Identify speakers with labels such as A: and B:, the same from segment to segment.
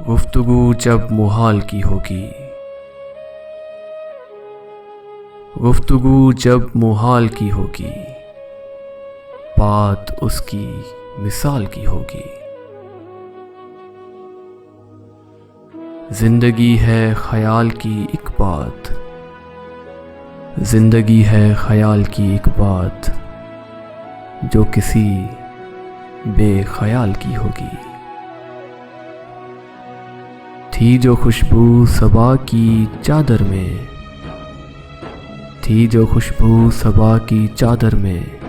A: गुफ्तगू जब मुहाल की होगी, गुफ्तगू जब मुहाल की होगी, बात उसकी मिसाल की होगी। जिंदगी है ख्याल की एक बात, जिंदगी है ख्याल की एक बात, जो किसी बेख्याल की होगी। थी जो खुशबू सबा की चादर में, थी जो खुशबू सबा की चादर में,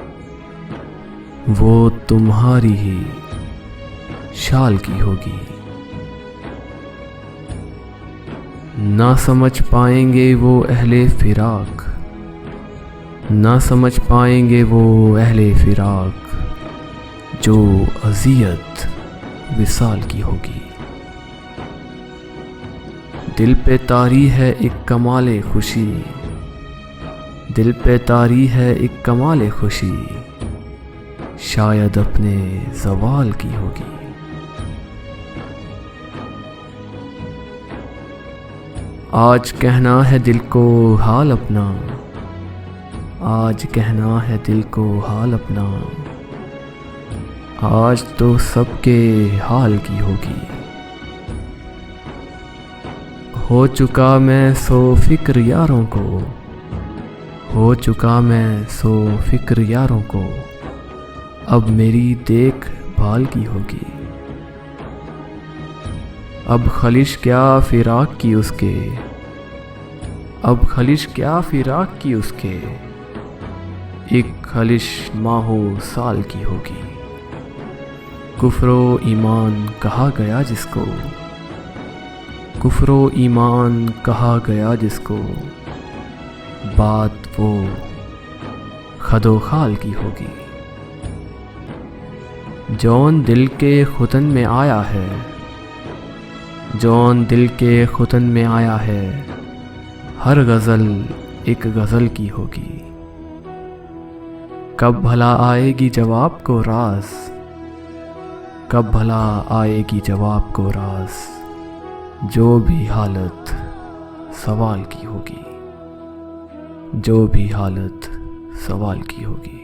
A: वो तुम्हारी ही शाल की होगी। ना समझ पाएंगे वो अहले फिराक, ना समझ पाएंगे वो अहले फिराक, जो अज़ियत विसाल की होगी। दिल पे तारी है एक कमाले खुशी, दिल पे तारी है एक कमाले खुशी, शायद अपने ज़वाल की होगी। आज कहना है दिल को हाल अपना, आज कहना है दिल को हाल अपना, आज तो सबके हाल की होगी। हो चुका मैं सो फिक्र यारों को, हो चुका मैं सो फिक्र यारों को, अब मेरी देख भाल की होगी। अब खलिश क्या फिराक की उसके, अब खलिश क्या फिराक की उसके, एक खलिश माहो साल की होगी। कुफ्रो ईमान कहा गया जिसको, कुफ्रो ईमान कहा गया जिसको, बात वो खदो खाल की होगी। जौन दिल के खुतन में आया है, जौन दिल के खुतन में आया है, हर गज़ल एक गज़ल की होगी। कब भला आएगी जवाब को राज, कब भला आएगी जवाब को राज, जो भी हालत सवाल की होगी, जो भी हालत सवाल की होगी।